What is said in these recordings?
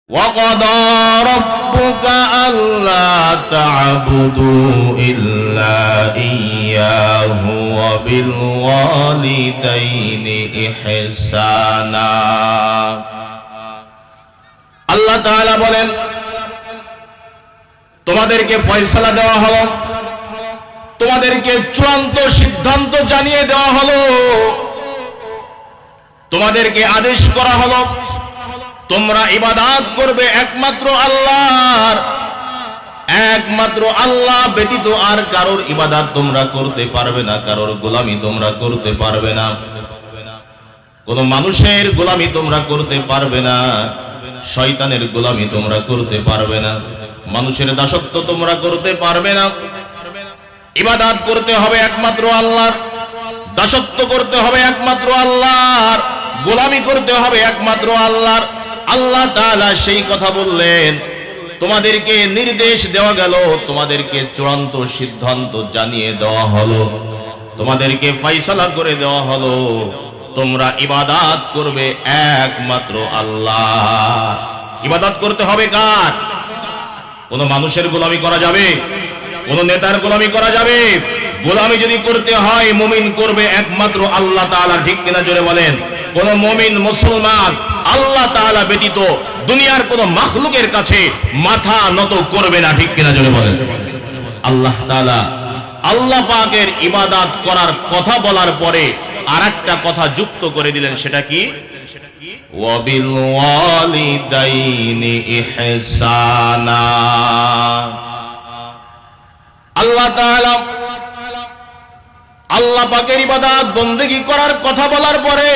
وَقَضَى رَبُّكَ أَلَّا تَعْبُدُوا إِلَّا إِيَّاهُ وَبِالْوَالِدَيْنِ إِحْسَانًا। আল্লাহ তাআলা বলেন, তোমাদেরকে ফয়সালা দেওয়া হলো, তোমাদেরকে চূড়ান্ত সিদ্ধান্ত জানিয়ে দেওয়া হলো, তোমাদেরকে আদেশ করা হলো তোমরা ইবাদত করবে একমাত্র আল্লাহর, একমাত্র আল্লাহ ব্যতীত আর কারোর ইবাদত তোমরা করতে পারবে না, কারোর গোলামি তোমরা করতে পারবে না, কোন মানুষের গোলামি তোমরা করতে পারবে না, শয়তানের গোলামি তোমরা করতে পারবে না, মানুষের দাসত্ব তোমরা করতে পারবে না। ইবাদত করতে হবে একমাত্র আল্লাহর, দাসত্ব করতে হবে একমাত্র আল্লাহর, গোলামি করতে হবে একমাত্র আল্লাহর। আল্লাহ তাআলা সেই কথা বললেন, তোমাদেরকে নির্দেশ দেওয়া গেল, তোমাদেরকে চূড়ান্ত সিদ্ধান্ত জানিয়ে দেওয়া হলো, তোমাদেরকে ফয়সালা করে দেওয়া হলো, তোমরা ইবাদত করবে একমাত্র আল্লাহ। ইবাদত করতে হবে কার? কোন মানুষের গোলামি করা যাবে? কোন নেতার গোলামি করা যাবে? গোলামি যদি করতে হয় মুমিন করবে একমাত্র আল্লাহ তাআলা, ঠিক কিনা জোরে বলেন? কোন মুমিন মুসলমান আল্লাহ তাআলা ব্যতীত দুনিয়ার কোন মাখলুকের কাছে মাথা নত করবে না, ঠিক কিনা জোরে বলেন? আল্লাহ তাআলা আল্লাহ পাকের ইবাদত করার কথা বলার পরে আরেকটা কথা যুক্ত করে দিলেন, সেটা কি? ওয়াবিল ওয়ালিদাইনি ইহসানা। আল্লাহ তাআলা আল্লাহ পাকের ইবাদত বন্দেগী করার কথা বলার পরে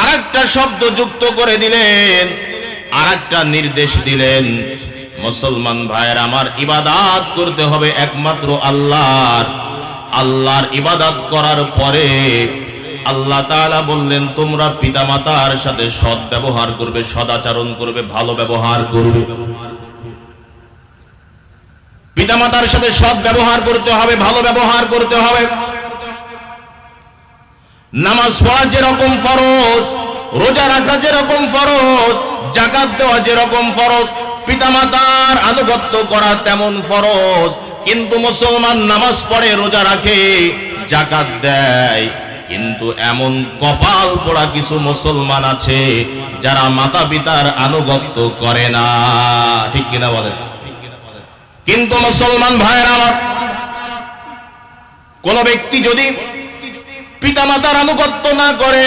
আরেকটা শব্দ যুক্ত করে দিলেন, আরেকটা নির্দেশ দিলেন, মুসলমান ভাইয়ের আমার, ইবাদত করতে হবে একমাত্র আল্লাহর। আল্লাহর ইবাদত করার পরে আল্লাহ তাআলা বললেন, তোমরা পিতামাতার সাথে সৎ ব্যবহার করবে, সদাচরণ করবে, ভালো ব্যবহার করবে। পিতামাতার সাথে সৎ ব্যবহার করতে হবে, ভালো ব্যবহার করতে হবে। নামাজ পড়া যেরকম ফরজ, রোজা রাখা যেরকম ফরজ, যাকাত দেওয়া যেরকম ফরজ, পিতামাতার আনুগত্য করা তেমন ফরজ। কিন্তু মুসলমান নামাজ পড়ে, রোজা রাখে, যাকাত দেয়, কিন্তু এমন কপাল পোড়া কিছু মুসলমান আছে যারা মাতা পিতার আনুগত্য করে না, ঠিক কিনা বলেন? কিন্তু মুসলমান ভাইয়েরা আমার, কোন ব্যক্তি যদি পিতামাতার আনুগত্য না করে,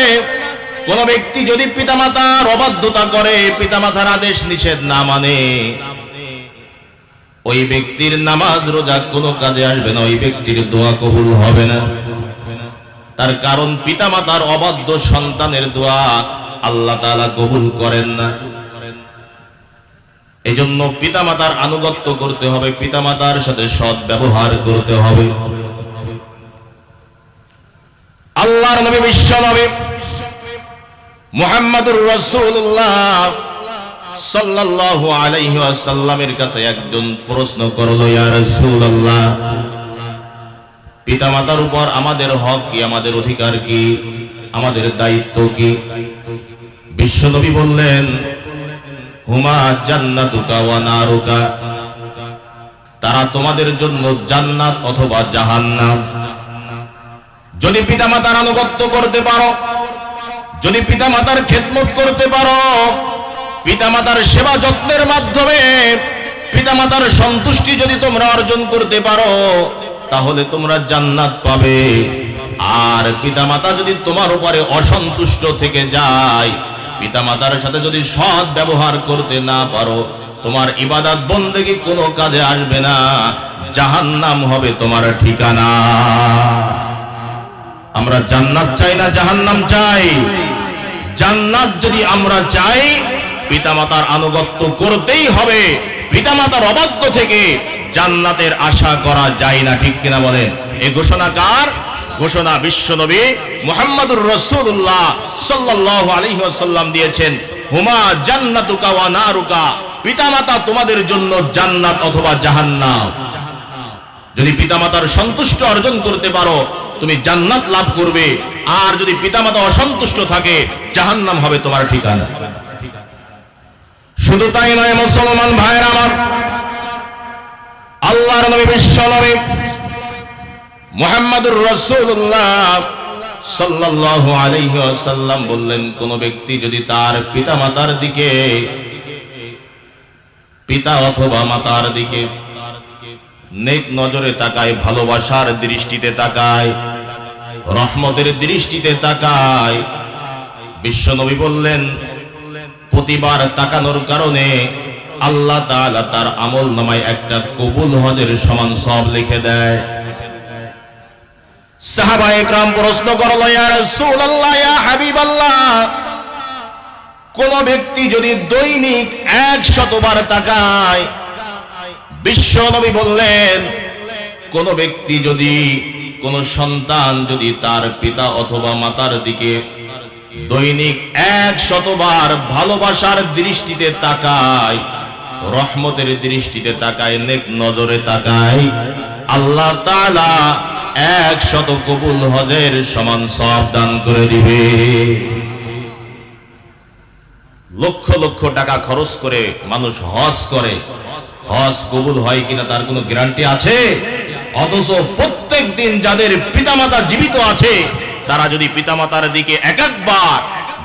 কোন ব্যক্তি যদি পিতামাতার অবাধ্যতা করে, পিতামাতার আদেশ নিষেধ না মানে, ওই ব্যক্তির নামাজ রোজা কোনো কাজে আসবে না, ওই ব্যক্তির দোয়া কবুল হবে না। তার কারণ পিতামাতার অবাধ্য সন্তানের দোয়া আল্লাহ তাআলা কবুল করেন না। এজন্য পিতামাতার আনুগত্য করতে হবে, পিতামাতার সাথে সৎ ব্যবহার করতে হবে। আল্লাহর নবী বিশ্ব নবী মুহাম্মদুর রাসূলুল্লাহ সাল্লাল্লাহু আলাইহি ওয়াসাল্লামের কাছে একজন প্রশ্ন করলো, ইয়া রাসূলুল্লাহ, পিতামাতার উপর আমাদের হক কি, আমাদের অধিকার কি, আমাদের দায়িত্ব কি? বিশ্ব নবী বললেন, হুমা জান্নাতুকা ওয়া নারুকা, তারা তোমাদের জন্য জান্নাত অথবা জাহান্নাম। যদি পিতামাতার আনুগত্য করতে পারো, যদি পিতামাতার খেদমত করতে পারো, পিতামাতার সেবা যত্নের মাধ্যমে পিতামাতার সন্তুষ্টি যদি তোমরা অর্জন করতে পারো, তাহলে তোমরা জান্নাত পাবে। আর পিতামাতা যদি তোমার উপরে অসন্তুষ্ট থেকে যায়, পিতামাতার সাথে যদি সৎ ব্যবহার করতে না পারো, তোমার ইবাদত বন্দেগী কোনো কাজে আসবে না, জাহান্নাম হবে তোমার ঠিকানা। আমরা জান্নাত চাই না জাহান্নাম চাই? জান্নাত যদি আমরা চাই, পিতামাতার আনুগত্য করতেই হবে। পিতামাতার অবাধ্য থেকে জান্নাতের আশা করা যায় না, ঠিক কিনা বলেন? এই ঘোষণা কার? ঘোষণা বিশ্বনবী মুহাম্মদুর রাসূলুল্লাহ সাল্লাল্লাহু আলাইহি ওয়াসাল্লাম দিয়েছেন, হুমা জান্নাতুকা ওয়া নারুকা, পিতামাতা তোমাদের জন্য জান্নাত অথবা জাহান্নাম। যদি পিতামাতার সন্তুষ্টি অর্জন করতে পারো, তুমি জান্নাত লাভ করবে, আর যদি পিতামাতা অসন্তুষ্ট থাকে, জাহান্নাম হবে তোমার ঠিকানা। শুধু তাই নয় মুসলমান ভাইরা আমার, আল্লাহর নবী বিশ্ব নবী মুহাম্মদুর রাসূলুল্লাহ সাল্লাল্লাহু আলাইহি ওয়াসাল্লাম বললেন, কোন ব্যক্তি যদি তার পিতামাতার দিকে, পিতা অথবা মাতার দিকে নেক নজরে তাকায়, ভালোবাসার দৃষ্টিতে তাকায়, রহমতের দৃষ্টিতে তাকায়, বিশ্বনবী বললেন প্রতিবার তাকানোর কারণে আল্লাহ তাআলা তার আমল নামায় একটা কবুল হজের সমান সওয়াব লিখে দেয়। সাহাবায়ে একরাম প্রশ্ন করল, ইয়া রাসূলুল্লাহ, ইয়া হাবিবাল্লাহ, কোন ব্যক্তি যদি দৈনিক 100 বার তাকায়, বিশ্বনবী বললেন কোন ব্যক্তি যদি, কোন সন্তান যদি তার পিতা অথবা মাতার দিকে দৈনিক 100 বার ভালোবাসার দৃষ্টিতে তাকায়, রহমতের দৃষ্টিতে তাকায়, নেক নজরে তাকায়, আল্লাহ তাআলা 100 কবুল হজের সমান সওয়াব দান করে দিবে। লক্ষ লক্ষ টাকা খরচ করে মানুষ হজ করে, হজ কবুল হয় কিনা তার কোনো গ্যারান্টি আছে? অথচ প্রত্যেক দিন যাদের পিতামাতা জীবিত আছে, তারা যদি পিতামাতার দিকে এক একবার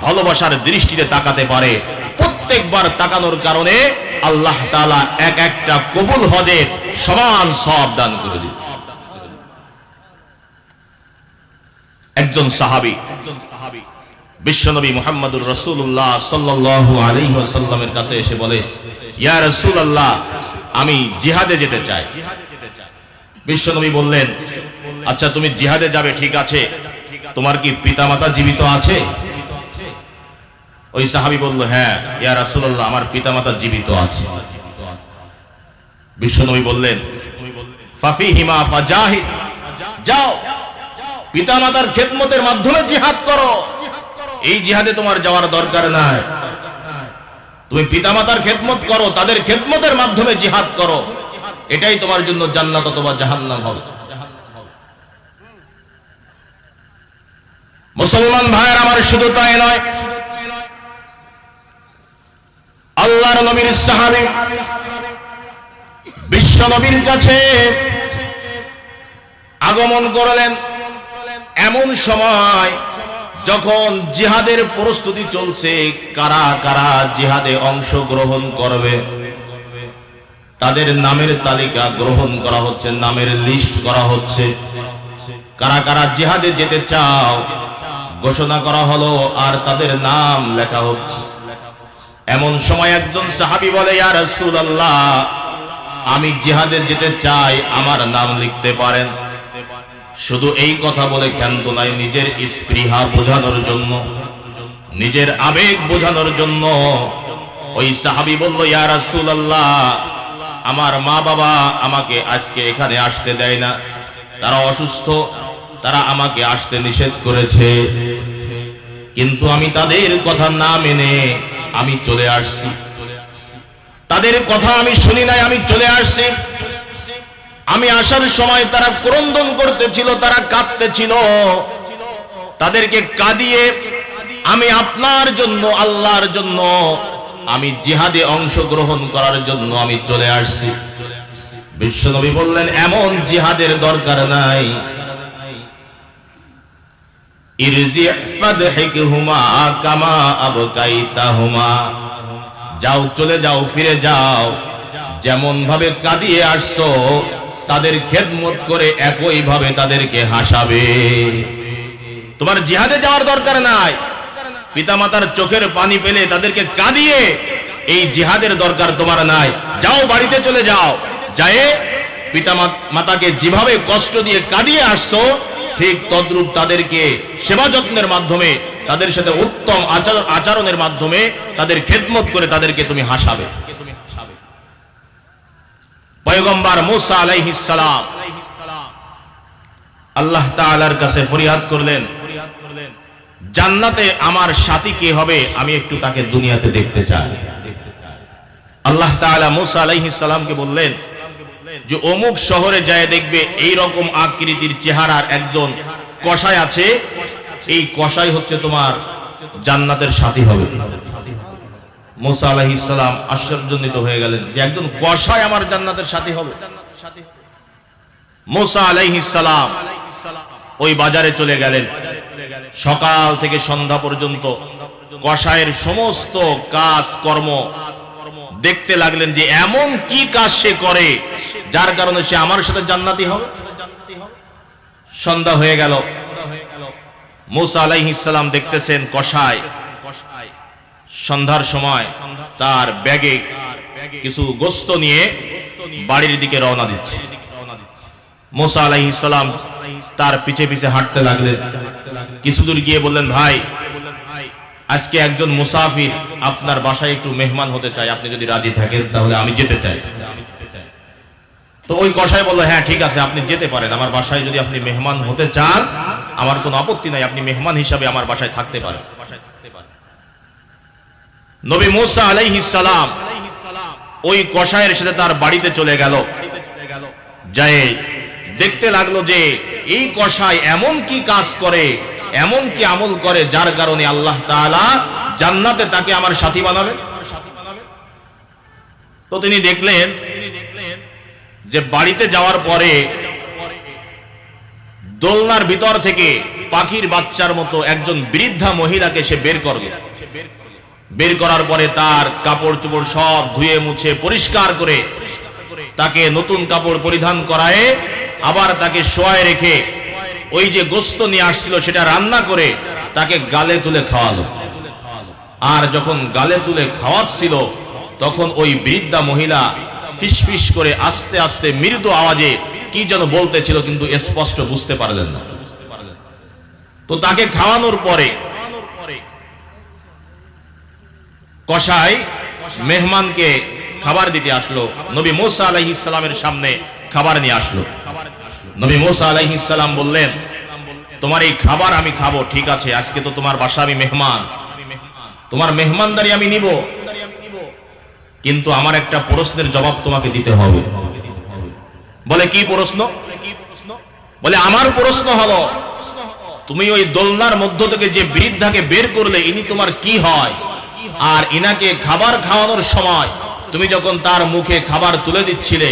ভালোবাসার দৃষ্টিতে তাকাতে পারে, প্রত্যেকবার তাকানোর কারণে আল্লাহ তাআলা এক একটা কবুল হজের সমান সওয়াব দান করে দিবেন। একজন সাহাবী বিশ্বনবী মুহাম্মদুর রাসূলুল্লাহ সাল্লাল্লাহু আলাইহি ওয়াসাল্লামের কাছে এসে বলে, ইয়া রাসূলুল্লাহ, আমি জিহাদে যেতে চাই। বিশ্বনবী বললেন, আচ্ছা তুমি জিহাদে যাবে, ঠিক আছে, তোমার কি পিতামাতা জীবিত আছে? ওই সাহাবী বলল, হ্যাঁ ইয়া রাসূলুল্লাহ, আমার পিতামাতা জীবিত আছে। বিশ্বনবী বললেন, ফাফিহিমা ফাজাহিদ, যাও পিতামাতার খেদমতের মাধ্যমে জিহাদ করো। এই জিহাদে তোমার যাওয়ার দরকার নাই, তুমি পিতামাতার খেদমত করো, তাদের খেদমতের মাধ্যমে জিহাদ করো, এটাই তোমার জন্য জান্নাত অথবা জাহান্নাম হবে। মুসলমান ভাইয়ের আমার, শুধু তাই নয়, আল্লাহর নবীর সাহাবী বিশ্ব নবীর কাছে আগমন করলেন এমন সময় যখন জিহাদের প্রস্তুতি চলছে, কারা কারা জিহাদে অংশগ্রহণ করবে তাদের নামের তালিকা গ্রহণ করা হচ্ছে, নামের লিস্ট করা হচ্ছে। কারা কারা জিহাদে যেতে চাও ঘোষণা করা হলো, আর তাদের নাম লেখা হচ্ছে। এমন সময় একজন সাহাবী বলে, ইয়া রাসূলুল্লাহ, আমি জিহাদে যেতে চাই, আমার নাম লিখতে পারেন? শুধু এই কথা বলে ক্ষান্ত নাই, নিজের স্পৃহা বোঝানোর জন্য, নিজের আবেগ বোঝানোর জন্য ওই সাহাবী বলল, ইয়া রাসূলুল্লাহ, আমার মা বাবা আমাকে আজকে এখানে আসতে দেয় না, তারা অসুস্থ, তারা আমাকে আসতে নিষেধ করেছে, কিন্তু আমি তাদের কথা না মেনে আমি চলে আসছি। তাদের কথা আমি শুনি নাই, আমি চলে আসছি। আমি আসার সময় তারা ক্রন্দন করতেছিল, তারা কাঁদতেছিল, তাদেরকে কাঁদিয়ে আমি আপনার জন্য, আল্লাহর জন্য, আমি জিহাদে অংশগ্রহণ করার জন্য আমি চলে আসছি। বিশ্বনবী বললেন, এমন জিহাদের দরকার নাই, ইরজি' ফাদহিকহুমা কামা আবকাইতাহুমা, যাও চলে যাও, ফিরে যাও, যেমন ভাবে কাঁদিয়ে আসছো তাদের খেদমত করে একই ভাবে তাদেরকে হাসাবে। তোমার জিহাদে যাওয়ার দরকার নাই, পিতামাতার চোখের পানি পেলে তাদেরকে কাঁদিয়ে এই জিহাদের দরকার তোমার নাই। যাও বাড়িতে চলে যাও, যায় পিতামাতাকে যেভাবে কষ্ট দিয়ে কাঁদিয়ে আসছো, ঠিক তদ্রূপ তাদেরকে সেবা যত্নের মাধ্যমে, তাদের সাথে উত্তম আচরণের মাধ্যমে তাদের খেদমত করে তাদেরকে তুমি হাসাবে। পয়গম্বর মুসা আলাইহিস সালাম আল্লাহ তাআলার কাছে ফরিয়াদ করলেন, জান্নাতে আমার সাথী কে হবে, আমি একটু তাকে দুনিয়াতে দেখতে চাই। আল্লাহ তাআলা মুসা আলাইহিস সালামকে বললেন যে অমুক শহরে যায় দেখবে এই রকম আকৃতির চেহারার একজন কসাই আছে, এই কসাই হচ্ছে তোমার জান্নাতের সাথী হবে। মুসা আলাইহিস সালাম আশ্চর্যান্বিত হয়ে গেলেন যে একজন কসাই আমার জান্নাতের সাথী হবে। মুসা আলাইহিস সালাম ওই বাজারে চলে গেলেন। সকাল থেকে সন্ধ্যা পর্যন্ত কসাইয়ের সমস্ত কাজ কর্ম দেখতে লাগলেন যে এমন কি কাজ সে করে যার কারণে সে আমার সাথে জান্নাতি হবে। সন্ধ্যা হয়ে গেল, মুসা আলাইহিস সালাম দেখতেছেন কসাই সন্ধ্যার সময় তার ব্যাগে কিছু গোশত নিয়ে বাড়ির দিকে রওনা দিচ্ছে। মুসা আলাইহিস সালাম তার পিছে পিছে হাঁটতে লাগলেন। কিছুদূর গিয়ে বললেন, ভাই আজকে একজন মুসাফির আপনার বাসায় একটু মেহমান হতে চাই, আপনি যদি রাজি থাকেন তাহলে আমি যেতে চাই। তো ওই কসাই বলল, হ্যাঁ ঠিক আছে, আপনি যেতে পারেন, আমার বাসায় যদি আপনি মেহমান হতে চান আমার কোনো আপত্তি নাই, আপনি মেহমান হিসাবে আমার বাসায় থাকতে পারেন। নবী মুসা আলাইহিস সালাম ওই কসাইয়ের সাথে তার বাড়িতে চলে গেল। যায় দেখতে লাগলো যে এই কসাই এমন কি কাজ করে, এমন কি আমল করে যার কারণে আল্লাহ তাআলা জান্নাতে তাকে আমার সাথী বানাবে। তো তিনি দেখলেন যে বাড়িতে যাওয়ার পরে দোলনার ভিতর থেকে পাখির বাচ্চার মতো একজন বৃদ্ধা মহিলাকে সে বের করবে। বের করার পরে তার কাপড় চোপড় সব ধুয়ে মুছে পরিষ্কার করে তাকে নতুন কাপড় পরিধান করায় আবার তাকে শোয়ায় রেখে ওই যে গোশত নিয়ে আসছিল সেটা রান্না করে তাকে গালে তুলে খাওয়ালো। আর যখন গালে তুলে খাওয়াচ্ছিল তখন ওই বৃদ্ধা মহিলা ফিসফিস করে আস্তে আস্তে মৃদু আওয়াজে কি যেন বলতেছিল, কিন্তু স্পষ্ট বুঝতে পারলেন না। তো তাকে খাওয়ানোর পরে কসাই মেহমানকে খাবার দিতে আসলো। নবী মুসা আলাইহিস সালামের সামনে খাবার নিয়ে আসলো। নবী মুসা আলাইহিস সালাম বললেন, তোমার এই খাবার আমি খাবো, ঠিক আছে, আজকে তো তোমার বাসা আমি মেহমান, তোমার মেহমানদারি আমি নিব, কিন্তু আমার একটা প্রশ্নের জবাব তোমাকে দিতে হবে। বলে, কি প্রশ্ন? বলে, আমার প্রশ্ন হলো তুমি ওই দোলনার মধ্য থেকে যে বৃদ্ধাকে বের করলে ইনি তোমার কি হয়? আর ইনাকে খাবার খাওয়ানোর সময় তুমি যখন তার মুখে খাবার তুলে দিচ্ছিলে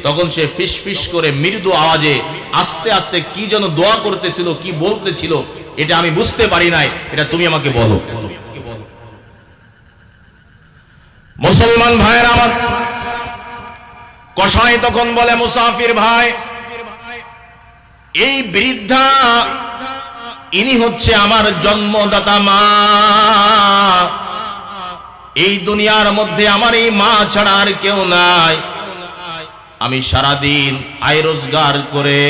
তখন সে ফিসফিস করে মৃদু আওয়াজে আস্তে আস্তে কি যেন দোয়া করতেছিল, কি বলতেছিল, এটা আমি বুঝতে পারি নাই, এটা তুমি আমাকে বলো। মুসলমান ভাইয়েরা আমার, কসাই তখন বলে, মুসাফির ভাই, এই বৃদ্ধা ইনি হচ্ছে আমার জন্মদাতা মা। এই দুনিয়ার মধ্যে আমার এই মা ছাড়া আর কেউ নাই। আমি সারাদিন আয় রোজগার করে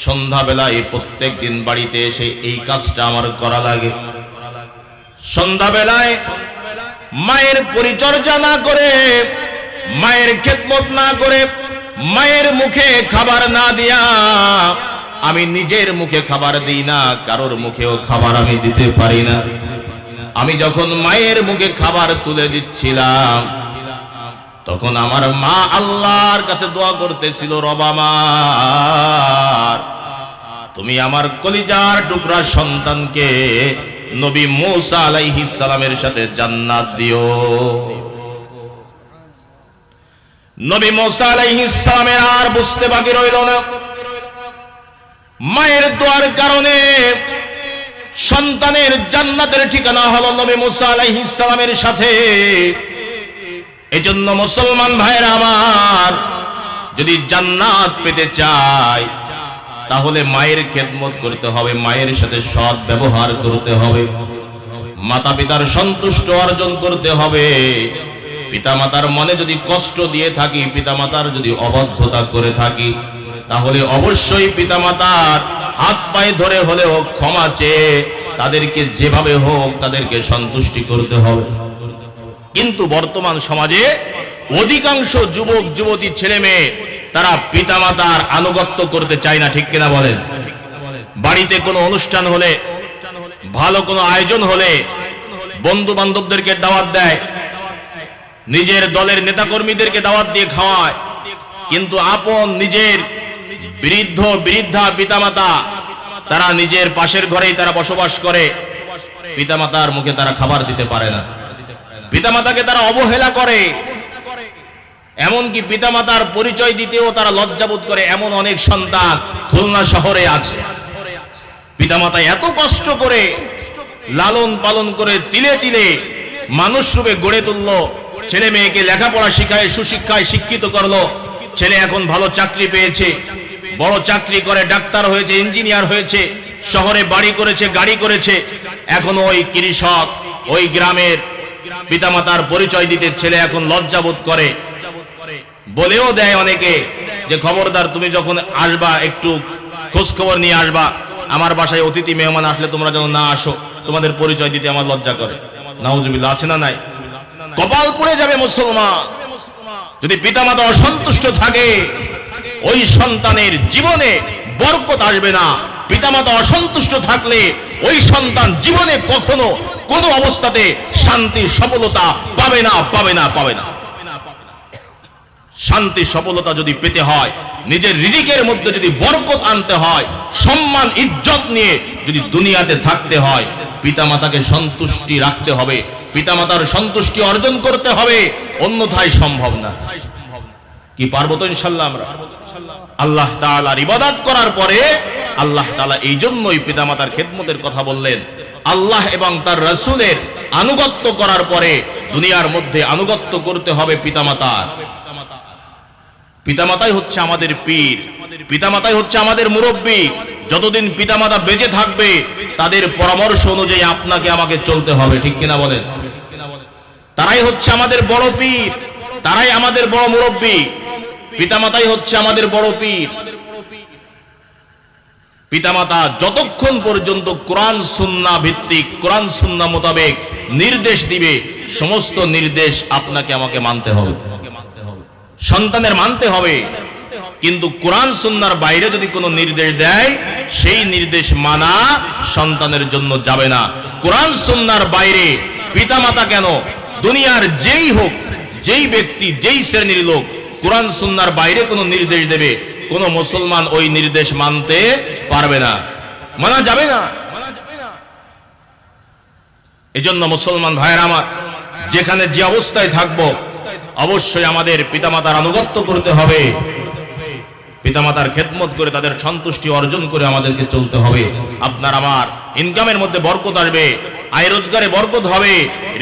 সন্ধ্যাবেলায় প্রত্যেক দিন বাড়িতে এসে এই কাজটা আমার করা লাগে। সন্ধ্যাবেলায় মায়ের পরিচর্যা না করে, মায়ের খেদমত না করে, মায়ের মুখে খাবার না দিয়া আমি নিজের মুখে খাবার দিই না, কারোর মুখেও খাবার আমি দিতে পারি না। আমি যখন মায়ের মুখে খাবার তুলে দিচ্ছিলাম তখন আমার মা আল্লাহর কাছে দোয়া করতেছিল, রব আমার, তুমি আমার কলিজার টুকরা সন্তানকে নবী মুসা আলাইহিস সালামের সাথে জান্নাত দিও। নবী মুসা আলাইহিস সালামের আর বুঝতে বাকি রইল না। মায়ের দোয়ার কারণে সন্তানের জান্নাতের ঠিকানা হলো নবী মুসা আলাইহিস সালামের সাথে। এজন্য মুসলমান ভাইরা আমার, যদি জান্নাত পেতে চাই তাহলে মায়ের খেদমত করতে হবে, মায়ের সাথে সৎ ব্যবহার করতে হবে, মাতা পিতার সন্তুষ্ট অর্জন করতে হবে। পিতামাতার মনে যদি কষ্ট দিয়ে থাকি, পিতামাতার যদি অবাধ্যতা করে থাকি, তাহলে অবশ্যই পিতামাতার হাত পায়ে ধরে হলেও ক্ষমা চেয়ে তাদেরকে যেভাবে হোক তাদেরকে সন্তুষ্টি করতে হবে। কিন্তু বর্তমান সমাজে অধিকাংশ যুবক যুবতী ছেলে মেয়ে তারা পিতামাতার আনুগত্য করতে চায় না, ঠিক কিনা বলেন? বাড়িতে কোনো অনুষ্ঠান হলে, ভালো কোনো আয়োজন হলে বন্ধু বান্ধবদেরকে দাওয়াত দেয়, নিজের দলের নেতাকর্মীদেরকে দাওয়াত দিয়ে খাওয়ায়, কিন্তু আপন নিজের বৃদ্ধ বৃদ্ধা পিতামাতা তারা নিজের পাশের ঘরেই তারা বসবাস করে, পিতামাতার মুখে তারা খাবার দিতে পারে না। পিতামাতাকে তারা অবহেলা করে, এমনকি পিতামাতার পরিচয় দিতেও তারা লজ্জাবোধ করে। এমন অনেক সন্তান খুলনা শহরে আছে, পিতামাতা এত কষ্ট করে লালন পালন করে তিলে তিলে মানুষ রূপে গড়ে তুললো, ছেলে মেয়েকে লেখাপড়া শিখায়, সুশিক্ষায় শিক্ষিত করলো, ছেলে এখন ভালো চাকরি পেয়েছে, বড় চাকরি করে, ডাক্তার হয়েছে, ইঞ্জিনিয়ার হয়েছে, শহরে বাড়ি করেছে, গাড়ি করেছে। এখন ওই কৃষক, ওই গ্রামের পিতামাতার পরিচয় দিতে ছেলে এখন লজ্জাবোধ করে, বলেও দেয় অনেকে যে খবরদার তুমি যখন আসবা একটু খোঁজ খবর নিয়ে আসবা, আমার বাসায় অতিথি মেহমান আসলে তোমরা যেন না আসো, তোমাদের পরিচয় দিতে আমার লজ্জা করে। নাউজুবিল্লাহ, আছে না নাই? কপাল পুড়ে যাবে মুসলমান যদি পিতামাতা অসন্তুষ্ট থাকে, ওই সন্তানের জীবনে বরকত আসবে না। পিতামাতা অসন্তুষ্ট থাকলে ওই সন্তান জীবনে কখনো কোনো অবস্থাতে শান্তি সফলতা পাবে না, পাবে না, পাবে না। শান্তি সফলতা যদি পেতে হয়, নিজের রিজিকের মধ্যে যদি বরকত আনতে হয়, সম্মান ইজ্জত নিয়ে যদি দুনিয়াতে থাকতে হয়, পিতামাতাকে সন্তুষ্টি রাখতে হবে, পিতামাতার সন্তুষ্টি অর্জন করতে হবে, অন্যথায় সম্ভব না। কি পারবো তো ইনশাআল্লাহ আমরা? আল্লাহ তাআলার ইবাদত করার পরে আল্লাহ তাআলা এই জন্যই পিতামাতার খেদমতের কথা বললেন। আল্লাহ এবং তার রাসূলের আনুগত্য করার পরে দুনিয়ার মধ্যে আনুগত্য করতে হবে পিতামাতার। পিতামাতাই হচ্ছে আমাদের পীর, পিতামাতাই হচ্ছে আমাদের মুরব্বী। যতদিন পিতামাতা বেঁচে থাকবে তাদের পরামর্শ অনুযায়ী আপনাকে আমাকে চলতে হবে, ঠিক কিনা বলেন? তারাই হচ্ছে আমাদের বড় পীর, তারাই আমাদের বড় মুরব্বী, পিতামাতাই হচ্ছে আমাদের বড় পীর। পিতামাতা যতক্ষণ পর্যন্ত কোরআন সুন্নাহ ভিত্তিক, কোরআন সুন্নাহ মোতাবেক নির্দেশ দিবে, সমস্ত নির্দেশ আপনাকে আমাকে মানতে হবে, সন্তানের মানতে হবে। কিন্তু কোরআন সুন্নাহর বাইরে যদি কোনো নির্দেশ দেয়, সেই নির্দেশ মানা সন্তানের জন্য যাবে না। কোরআন সুন্নাহর বাইরে পিতামাতা কেন, দুনিয়ার যেই হোক, যেই ব্যক্তি, যেই শ্রেণীর লোক কোরআন সুন্নাহর বাইরে কোনো নির্দেশ দেবে, কোন মুসলমান ওই নির্দেশ মানতে পারবে না, মানা যাবে না। এজন্য মুসলমান ভাইয়েরা আমার, যেখানে যে অবস্থায় থাকবো অবশ্যই আমাদের পিতামাতার আনুগত্য করতে হবে, পিতামাতার খেদমত করে তাদের সন্তুষ্টি অর্জন করে আমাদেরকে চলতে হবে। আপনার আমার ইনকামের মধ্যে বরকত আসবে, আয় রোজগারে বরকত হবে,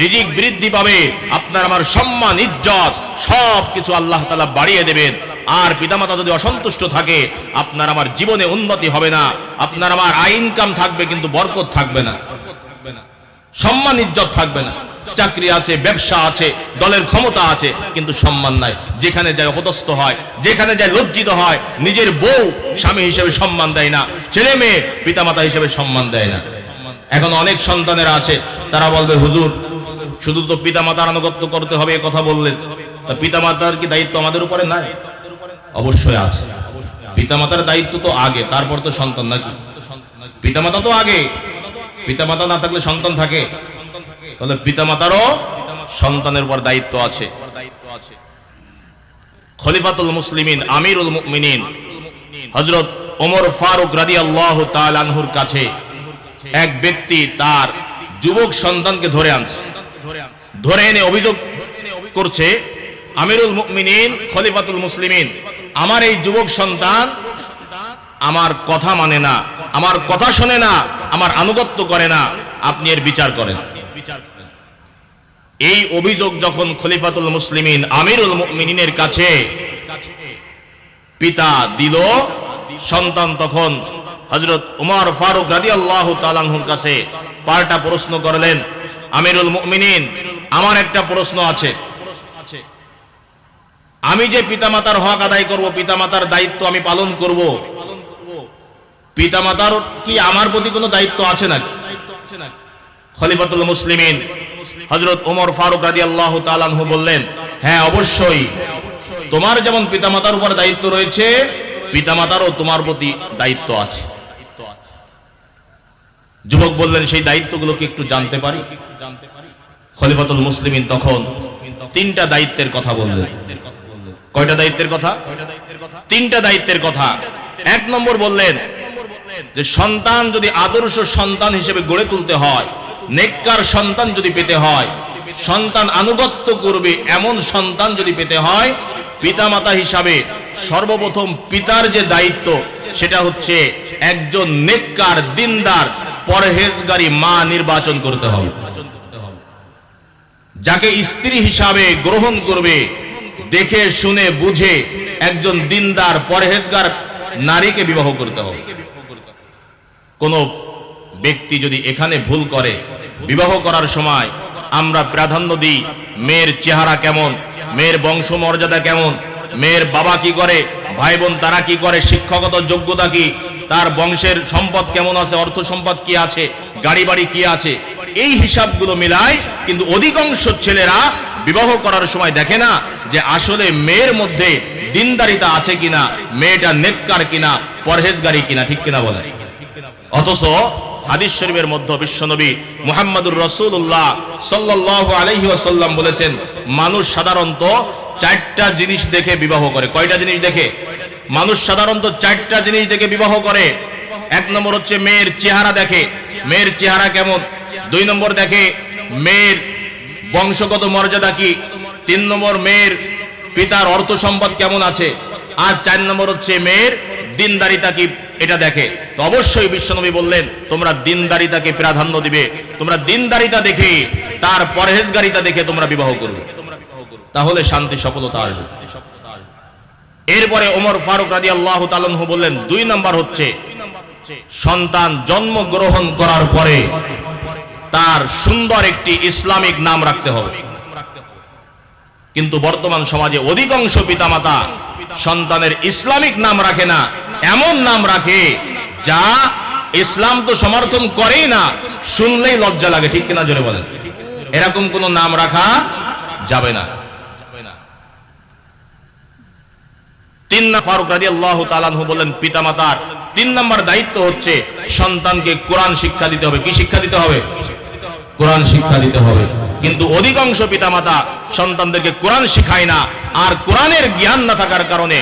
রিজিক বৃদ্ধি পাবে, আপনার আমার সম্মান ইজ্জত সবকিছু আল্লাহ তাআলা বাড়িয়ে দেবেন। আর পিতামাতা যদি অসন্তুষ্ট থাকে, আপনার আমার জীবনে উন্নতি হবে না, আপনার আমার আয় ইনকাম থাকবে কিন্তু বরকত থাকবে না, সম্মান ইজ্জত থাকবে না। চাকরি আছে, ব্যবসা আছে, দলের ক্ষমতা আছে, কিন্তু সম্মান নাই। যেখানে যায় অপদস্থ হয়, যেখানে যায় লজ্জিত হয়। নিজের বউ স্বামী হিসেবে সম্মান দেয় না, ছেলে মেয়ে পিতামাতা হিসেবে সম্মান দেয় না। এখন অনেক সন্তানেরা আছে, তারা বলবে হুজুর শুধু তো পিতামাতার আনুগত্য করতে হবে এ কথা বললেন, তা পিতামাতার কি দায়িত্ব আমাদের উপরে নাই? অবশ্যই আছে। পিতামাতার দায়িত্ব তো আগে, তারপর তো সন্তান, নাকি? পিতামাতা তো আগে, পিতামাতা না থাকলে সন্তান থাকে? তাহলে পিতামাতারও সন্তানের উপর দায়িত্ব আছে। খলিফাতুল মুসলিমিন, আমিরুল মুমিনিন হযরত ওমর ফারুক রাদিয়াল্লাহু তাআলা আনহুর কাছে এক ব্যক্তি তার যুবক সন্তানকে ধরে আনছে, ধরে এনে অভিযোগ করছে, আমিরুল মুমিনিন খলিফাতুল মুসলিমিন, আমার এই যুবক সন্তান আমার কথা মানে না, আমার কথা শোনে না, আমার আনুগত্য করে না, আপনি এর বিচার করেন। এই অভিযোগ যখন খলিফাতুল মুসলিমিন আমিরুল মুমিনিনের কাছে পিতা দিল, সন্তান তখন হযরত ওমর ফারুক রাদিয়াল্লাহু তাআলা আনহুর কাছে পাল্টা প্রশ্ন করলেন, আমিরুল মুমিনিন, আমার একটা প্রশ্ন আছে, আমি যে পিতামাতার হক আদায় করব, পিতামাতার দায়িত্ব আমি পালন করব, পিতামাতার কি আমার প্রতি কোনো দায়িত্ব আছে নাকি? খলিফাতুল মুসলিমিন হযরত ওমর ফারুক রাদিয়াল্লাহু তাআলা আনহু বললেন, হ্যাঁ অবশ্যই, তোমার যেমন পিতামাতার উপর দায়িত্ব রয়েছে, পিতামাতারও তোমার প্রতি দায়িত্ব আছে। যুবক বললেন, সেই দায়িত্বগুলো কি একটু জানতে পারি? খলিফাতুল মুসলিমিন তখন তিনটা দায়িত্বের কথা বললেন। কয়টা দায়িত্বের কথা? তিনটা দায়িত্বের কথা। এক নম্বর বললেন যে সন্তান যদি আদর্শ সন্তান হিসেবে গড়ে তুলতে হয়, নেককার সন্তান যদি পেতে হয়, সন্তান আনুগত্য করবে এমন সন্তান যদি পেতে হয়, পিতামাতা হিসাবে সর্বপ্রথম পিতার যে দায়িত্ব সেটা হচ্ছে একজন নেককার, দিনদার, পরহেজগারী মা নির্বাচন করতে হবে। যাকে স্ত্রী হিসাবে গ্রহণ করবে, দেখে শুনে বুঝে একজন দিনদার, পরহেজগার নারীকে বিবাহ করতে হবে। কোন ব্যক্তি যদি এখানে ভুল করে, বিবাহ করার সময় আমরা প্রাধান্য দিই মেয়ের চেহারা কেমন, মেয়ের বংশমর্যাদা কেমন, মেয়ের বাবা কি করে, ভাই বোন তারা কি করে, শিক্ষাগত যোগ্যতা কি, তার বংশের সম্পদ কেমন আছে, অর্থ সম্পদ কি আছে, গাড়ি বাড়ি কি আছে, এই হিসাবগুলো মিলায়। কিন্তু অধিকাংশ ছেলেরা বিবাহ করার সময় দেখে না যে আসলে মেয়ের মধ্যে দিনদারিতা আছে কিনা, মেয়েটা নেককার কিনা, পরহেজগারী কিনা, ঠিক কিনা বলে। অথচ হাদিস শরীফের মধ্যে বিশ্বনবী মুহাম্মদুর রাসূলুল্লাহ সাল্লাল্লাহু আলাইহি ওয়াসাল্লাম বলেছেন, মানুষ সাধারণত 4টা জিনিস দেখে বিবাহ করে। কয়টা জিনিস দেখে? মানুষ সাধারণত 4টা জিনিস দেখে বিবাহ করে। 1 নম্বর হচ্ছে মেয়ের চেহারা দেখে, মেয়ের চেহারা কেমন। 2 নম্বর দেখে মেয়ের বংশগত মর্যাদা কি। 3 নম্বর মেয়ের পিতার অর্থ সম্পদ কেমন আছে। আর 4 নম্বর হচ্ছে মেয়ের দিনদারিতা কি, এটা দেখে। তো অবশ্যই বিশ্বনবী বললেন, তোমরা দিনদারিতাকে প্রাধান্য দিবে, তোমরা দিনদারিতা দেখে, তার পরহেজগারিতা দেখে তোমরা বিবাহ করবে, তাহলে শান্তি সফলতা আসবে। এরপরে ওমর ফারুক রাদিয়াল্লাহু তাআলা আনহু বললেন, 2 নাম্বার হচ্ছে সন্তান জন্মগ্রহণ করার পরে তার সুন্দর একটি ইসলামিক নাম রাখতে হবে। কিন্তু বর্তমান সমাজে অধিকাংশ পিতামাতা সন্তানের ইসলামিক নাম রাখে না, এমন নাম রাখে যা ইসলাম তো সমর্থন করেই না, শুনলেই লজ্জা লাগে, ঠিক কিনা জোরে বলেন। এরকম কোন নাম রাখা যাবে না। 3 ফারুক রাদিয়াল্লাহু তাআলা আনহু বললেন, পিতামাতার 3 নাম্বার দায়িত্ব হচ্ছে সন্তানকে কোরআন শিক্ষা দিতে হবে। কি শিক্ষা দিতে হবে? কোরআন শিক্ষা দিতে হবে। কিন্তু অধিকাংশ পিতামাতা সন্তানদেরকে কোরআন শিখায় না, আর কোরআনের জ্ঞান না থাকার কারণে,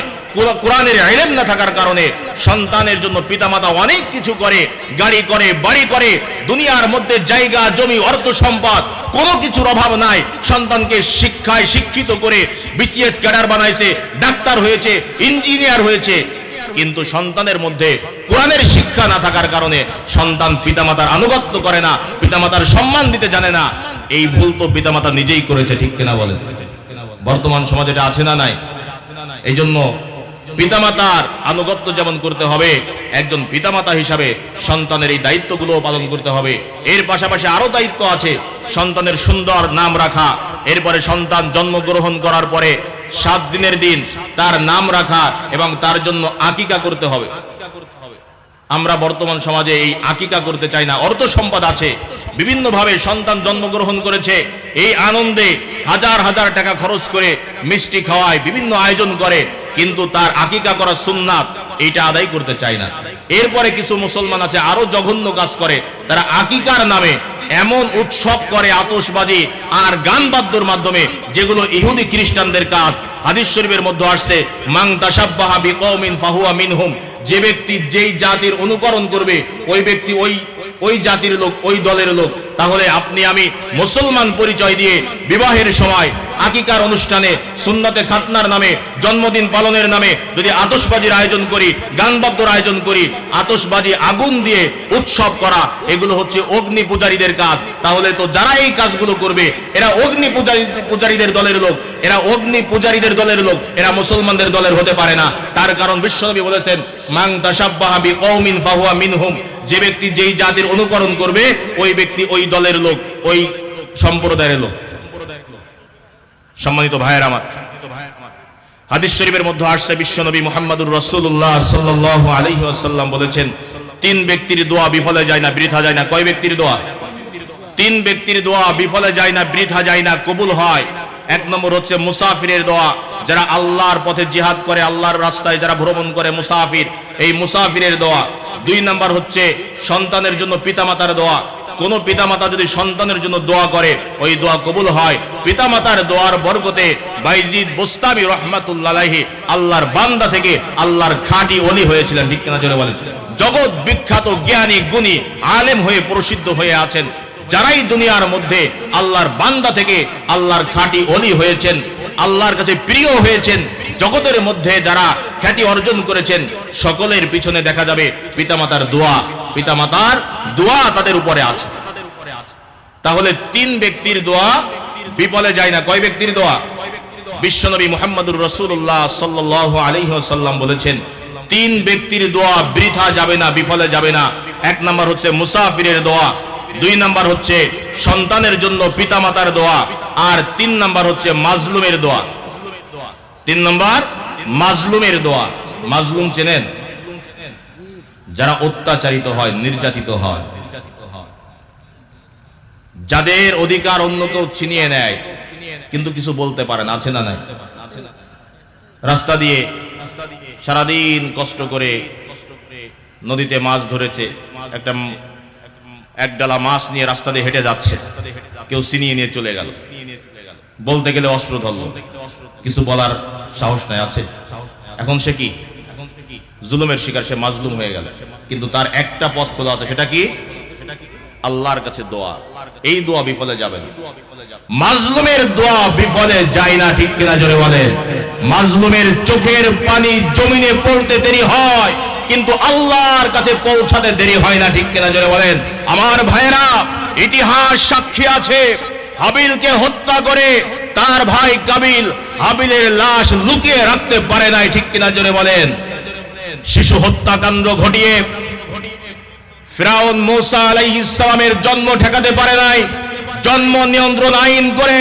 কোরআনের ইলম না থাকার কারণে সন্তানের জন্য পিতামাতা অনেক কিছু করে, গাড়ি করে, বাড়ি করে, দুনিয়ার মধ্যে জায়গা জমি অর্থ সম্পদ কোনো কিছুর অভাব নাই। সন্তানকে শিক্ষায় শিক্ষিত করে বিসিএস ক্যাডার বানাইছে, ডাক্তার হয়েছে, ইঞ্জিনিয়ার হয়েছে, কিন্তু সন্তানের মধ্যে কোরআনের শিক্ষা না থাকার কারণে সন্তান পিতামাতার আনুগত্য করে না, পিতামাতার সম্মান দিতে জানে না। এই ভুল তো পিতামাতা নিজেই করেছে, ঠিক কিনা বলেন। বর্তমান সমাজে এটা আছে না নাই? এই জন্য পিতামাতার আনুগত্য যেমন করতে হবে, একজন পিতামাতা হিসাবে সন্তানের এই দায়িত্বগুলো পালন করতে হবে। এর পাশাপাশি আরো দায়িত্ব আছে, সন্তানের সুন্দর নাম রাখা। এরপরে সন্তান জন্মগ্রহণ করার পরে 7 দিনের দিন তার নাম রাখা এবং তার জন্য আকিকা করতে হবে। আমরা বর্তমান সমাজে এই আকিকা করতে চাই না। অর্থ সম্পদ আছে, বিভিন্ন ভাবে সন্তান জন্মগ্রহণ করেছে, এই আনন্দে হাজার হাজার টাকা খরচ করে মিষ্টি খাওয়ায়, বিভিন্ন আয়োজন করে, কিন্তু তার আকিকা করা সুন্নাত এইটা আদায় করতে চায় না। এরপরে কিছু মুসলমান আছে আরো জঘন্য কাজ করে, তারা আকিকার নামে এমন উৎসব করে, আতশবাজি আর গান বাদ্যর মাধ্যমে, যেগুলো ইহুদি খ্রিস্টানদের কাজ। হাদিস শরীফের মধ্যে আসছে, মান তাশাব্বাহা বিকওমিন ফাহুয়া মিনহুম, যে ব্যক্তি যেই জাতির অনুকরণ করবে ওই ব্যক্তি ওই জাতির লোক, ওই দলের লোক। তাহলে আপনি আমি মুসলমান পরিচয় দিয়ে বিবাহের সময়, আকিকার অনুষ্ঠানে, সুন্নতে খাতনার নামে, জন্মদিন পালনের নামে যদি আতশবাজির আয়োজন করি, গান বাদ্যর আয়োজন করি, আতশবাজি আগুন দিয়ে উৎসব করা, এগুলো হচ্ছে অগ্নি পূজারীদের কাজ। তাহলে তো যারা এই কাজগুলো করবে এরা অগ্নি পূজারীদের দলের লোক, এরা অগ্নি পূজারীদের দলের লোক, এরা মুসলমানদের দলের হতে পারে না। তার কারণ বিশ্বনবী বলেছেন, মান তাশাব্বাহা বিকওমিন ফাহুয়া মিনহুম, যে ব্যক্তি যেই জাতির অনুকরণ করবে ওই ব্যক্তি ওই দলের লোক, ওই সম্প্রদায়ের লোক। সম্মানিত ভাইয়ের আমার, হাদিস শরীফের মধ্যে আসছে, বিশ্বনবী মুহাম্মদুর রাসূলুল্লাহ সাল্লাল্লাহু আলাইহি ওয়াসাল্লাম বলেছেন, 3 ব্যক্তির দোয়া বিফলে যায় না, বৃথা যায় না। কয় ব্যক্তির দোয়া? 3 ব্যক্তির দোয়া বিফলে যায় না, বৃথা যায় না, কবুল হয়। 1 নম্বর হচ্ছে মুসাফিরের দোয়া, যারা আল্লাহর পথে জিহাদ করে, আল্লাহর রাস্তায় যারা ভ্রমণ করে, মুসাফির, এই মুসাফিরের দোয়া। 2 নাম্বার হচ্ছে সন্তানের জন্য পিতামাতার দোয়া। কোন পিতামাতা যদি সন্তানের জন্য দোয়া করে ওই দোয়া কবুল হয়। পিতামাতার দোয়ার বরকতে বাইজিদ বুস্তামি রাহমাতুল্লাহ আলাইহি আল্লাহর বান্দা থেকে আল্লাহর খাঁটি ওলি হয়েছিলেন, ঠিক কিনা জোরে বলেন। জগৎ বিখ্যাত জ্ঞানী গুণী আলেম হয়ে প্রসিদ্ধ হয়ে আছেন। যারাই দুনিয়ার মধ্যে আল্লাহর বান্দা থেকে আল্লাহর খাঁটি ওলি হয়েছেন, আল্লাহর কাছে প্রিয় হয়েছেন, জগতের মধ্যে যারা খ্যাতি অর্জন করেছেন, সকলের পিছনে দেখা যাবে পিতামাতার দোয়া তাদের উপরে আছে। তাহলে তিন ব্যক্তির দোয়া বিফলে যায় না। কয় ব্যক্তির দোয়া? বিশ্বনবী মুহাম্মদুর রাসূলুল্লাহ সাল্লাল্লাহু আলাইহি ওয়াসাল্লাম বলেছেন, তিন ব্যক্তির দোয়া বৃথা যাবে না, বিফলে যাবে না। এক নাম্বার হচ্ছে মুসাফিরের দোয়া, দুই নাম্বার হচ্ছে সন্তানের জন্য পিতামাতার দোয়া, আর তিন নাম্বার হচ্ছে মাজলুমের দোয়া। তিন নাম্বার মাজলুমের দোয়া। মাজলুম চেনেন? যারা অত্যাচারিত হয়, নির্যাতিত হয়, যাদের অধিকার অন্য কেউ ছিনিয়ে নেয় কিন্তু কিছু বলতে পারে না, আছে না নাই? রাস্তা দিয়ে সারাদিন কষ্ট করে নদীতে মাছ ধরেছে, এক ডালা মাছ নিয়ে রাস্তা দিয়ে হেঁটে যাচ্ছে, কেউ ছিনিয়ে নিয়ে চলে গেল, বলতে গেলে অস্ত্র ধরল, কিছু বলার সাহস নাই, আছে? এখন সে কি? জুলুমের শিকার, সে মাজলুম হয়ে গেল। কিন্তু তার একটা পথ খোলা আছে, সেটা কি? আল্লাহর কাছে দোয়া। এই দোয়া বিফলে যাবে না। মাজলুমের দোয়া বিফলে যায় না, ঠিক কিনা জোরে বলেন? মাজলুমের চোখের পানি জমিনে পড়তে দেরি হয়, কিন্তু আল্লাহর কাছে পৌঁছাতে দেরি হয় না, ঠিক কিনা জোরে বলেন? আমার ভাইরা, ইতিহাস সাক্ষী আছে, হাবিলকে হত্যা করে তার ভাই কাবিল হাবিলের লাশ লুকিয়ে রাখতে পারে নাই, ঠিক কিনা জোরে বলেন? শিশু হত্যাকাণ্ড ঘটিয়ে ফিরাউন মূসা আলাইহিস সালামের জন্ম ঠেকাতে পারে নাই, জন্ম নিয়ন্ত্রণ আইন করে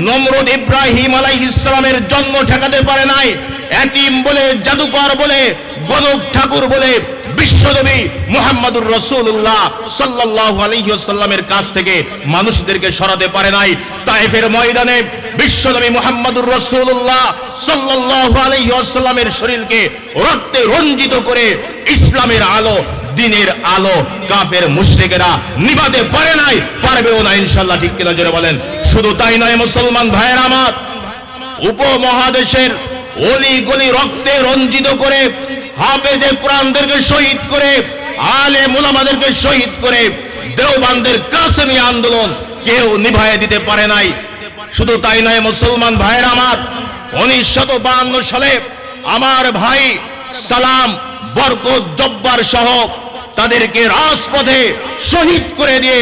নমরুদ ইব্রাহিম আলাইহিস সালামের জন্ম ঠেকাতে পারে নাই। এতিম বলে, জাদুকর বলে, গণক ঠাকুর বলে বিশ্বনবী মুহাম্মদুর রাসূলুল্লাহ সাল্লাল্লাহু আলাইহি ওয়াসাল্লামের কাছ থেকে মানুষদেরকে সরাতে পারে নাই। তায়েফের ময়দানে বিশ্বনবী মুহাম্মদুর রাসূলুল্লাহ সাল্লাল্লাহু আলাইহি ওয়াসাল্লামের শরীরকে রক্তে রঞ্জিত করে ইসলামের আলো, দ্বীনের আলো কাফের মুশরিকেরা নিভাতে পারে নাই, পারবেও না ইনশাআল্লাহ, ঠিক কিনা জোরে বলেন? শুধু তাই নয় মুসলমান ভাইয়েরা আমার, উপমহাদেশের অলি গলি রক্তে রঞ্জিত করে হাফেজে কোরআনদেরকে শহীদ করে, আলেম উলামাদেরকে শহীদ করে দেওবন্দের কাসেমি আন্দোলন কেউ নিভায়ে দিতে পারে নাই। শুধু তাই নয় মুসলমান ভাইয়েরা আমার, 1952 সালে আমার ভাই সালাম, বরকত, জব্বার সহ তাদেরকে রাজপথে শহীদ করে দিয়ে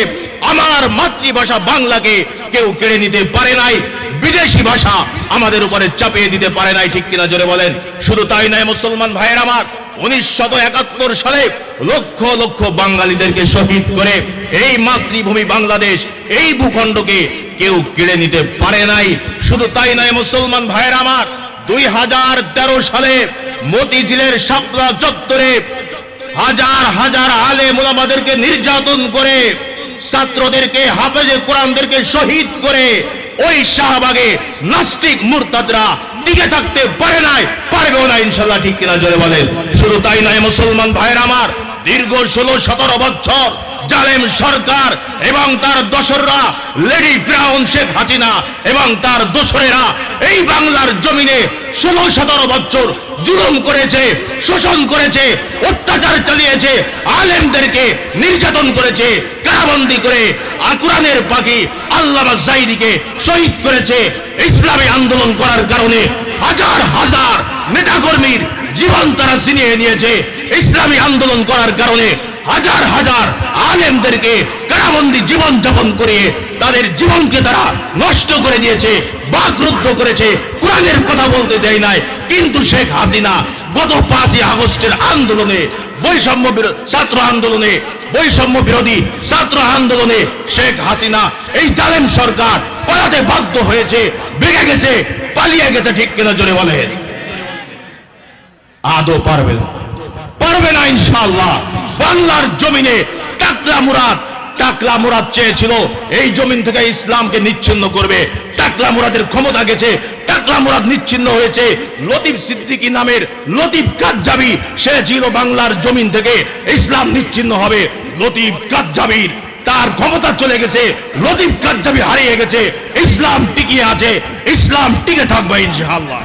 আমার মাতৃভাষা বাংলাকে কেউ কেড়ে নিতে পারে নাই, বিদেশি ভাষা আমাদের উপরে চাপিয়ে দিতে পারে নাই, ঠিক কিনা জোরে বলেন? শুধু তাই নয় মুসলমান ভাইয়ের আমার, 1971 সালে লক্ষ লক্ষ বাঙালিদেরকে শহীদ করে এই মাতৃভূমি বাংলাদেশ, এই ভূখণ্ডকে কেউ কেড়ে নিতে পারে নাই। শুধু তাই নয় মুসলমান ভাইয়ের আমার, 2013 সালে মতিঝিলের শাপলা চত্বরে হাজার হাজার আলেম উলামাদেরকে নির্যাতন করে, ছাত্রদেরকে, হাফেজে কোরআনদেরকে শহীদ করে ওই শাহবাগে নাস্তিক মুরতাদরা টিকে থাকতে পারে নাই, পারবেও না ইনশাআল্লাহ, ঠিক কিনা জোরে বলেন? শুধু তাই নয় মুসলমান ভাইয়ের আমার, দীর্ঘ 16-17 বছর জালেম সরকার এবং তার দোসররা, লেডি ফিরাউন শেখ হাসিনা এবং তার দোসরেরা এই বাংলার জমিনে 16-17 বছর জুলুম করেছে, শোষণ করেছে, অত্যাচার চালিয়েছে, আলেমদেরকে নির্যাতন করেছে, কারাবন্দী করে কোরআনের পাখি আল্লামা যায়দিকে শহীদ করেছে। ইসলামী আন্দোলন করার কারণে হাজার হাজার নেতাকর্মীর জীবন তারা ছিনিয়ে নিয়েছে। ইসলামী আন্দোলন করার কারণে হাজার হাজার আলেমদেরকে কারাবন্দী জীবন যাপন করে তাদের জীবনকে তারা নষ্ট করে দিয়েছে, বাকরুদ্ধ করেছে, কোরআনের কথা বলতে দেয় নাই। কিন্তু শেখ হাসিনা গত 5ই আগস্টের আন্দোলনে, বৈষম্য ছাত্র আন্দোলনে, বৈষম্য বিরোধী ছাত্র আন্দোলনে শেখ হাসিনা এই জালেম সরকার পালাতে বাধ্য হয়েছে, বেগে গেছে, পালিয়ে গেছে, ঠিক কিনা জোরে বলেন? আদৌ পারবে না, পারবে না ইনশাআল্লাহ। বাংলার জমিনে টাকলা মুরাদ চেয়েছিল এই জমিন থেকে ইসলামকে নিচ্ছিন্ন করবে। টাকলা মুরাদের ক্ষমতা গেছে, টাকলা মুরাদ নিচ্ছিন্ন হয়েছে। লতিফ সিদ্দিকী নামের লতিফ কাজ্জাবি, সে ছিল বাংলার জমিন থেকে ইসলাম নিচ্ছিন্ন হবে। লতিফ কাজ্জাবির তার ক্ষমতা চলে গেছে, লতিফ কাজ্জাবি হারিয়ে গেছে, ইসলাম টিকে আছে, ইসলাম টিকে থাকবে ইনশাআল্লাহ।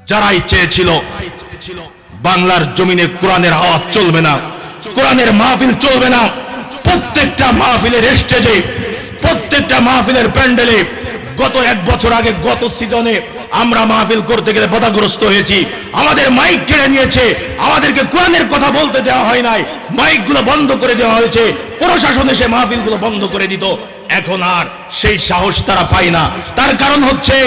যারাই চেয়েছিল বাংলার জমিনে কোরআনের আওয়াজ চলবে না, কোরআনের মাহফিল চলবে না, প্রত্যেকটা মাহফিলের স্টেজে, প্রত্যেকটা মাহফিলের প্যান্ডেলে গত 1 বছর আগে, গত সিজনে আমরা মাহফিল করতে গেলে বাধাগ্রস্ত হয়েছি। আমাদের মাইক কেড়ে নিয়েছে, আমাদেরকে কোরআনের কথা বলতে দেওয়া হয় নাই, মাইকগুলো বন্ধ করে দেওয়া হয়েছে, প্রশাসন এসে মাহফিলগুলো বন্ধ করে দিত। এখন আর সেই সাহস তারা পায় না। তার কারণ হচ্ছে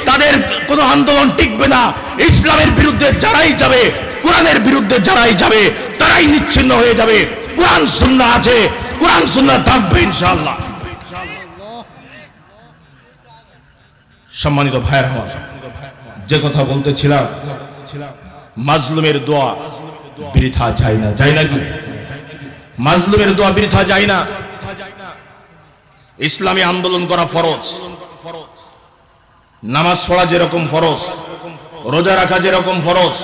তাদের কোনো আন্দোলন টিকবে না। ইসলামের বিরুদ্ধে যারাই যাবে, কোরআনের বিরুদ্ধে যারাই যাবে, তারাই নিচ্ছিন্ন হয়ে যাবে। কোরআন সুন্নাহ আছে, কোরআন সুন্নাহ থাকবে ইনশাআল্লাহ। সম্মানিত ভাইয়ের আমার, যে কথা বলতেছিলাম, মাজলুমের দোয়া বৃথা যায় না, যায় না কি? মাজলুমের দোয়া বৃথা যায় না। ইসলামী আন্দোলন করা ফরজ। নামাজ পড়া যেরকম ফরজ, রোজা রাখা যেরকম ফরজ,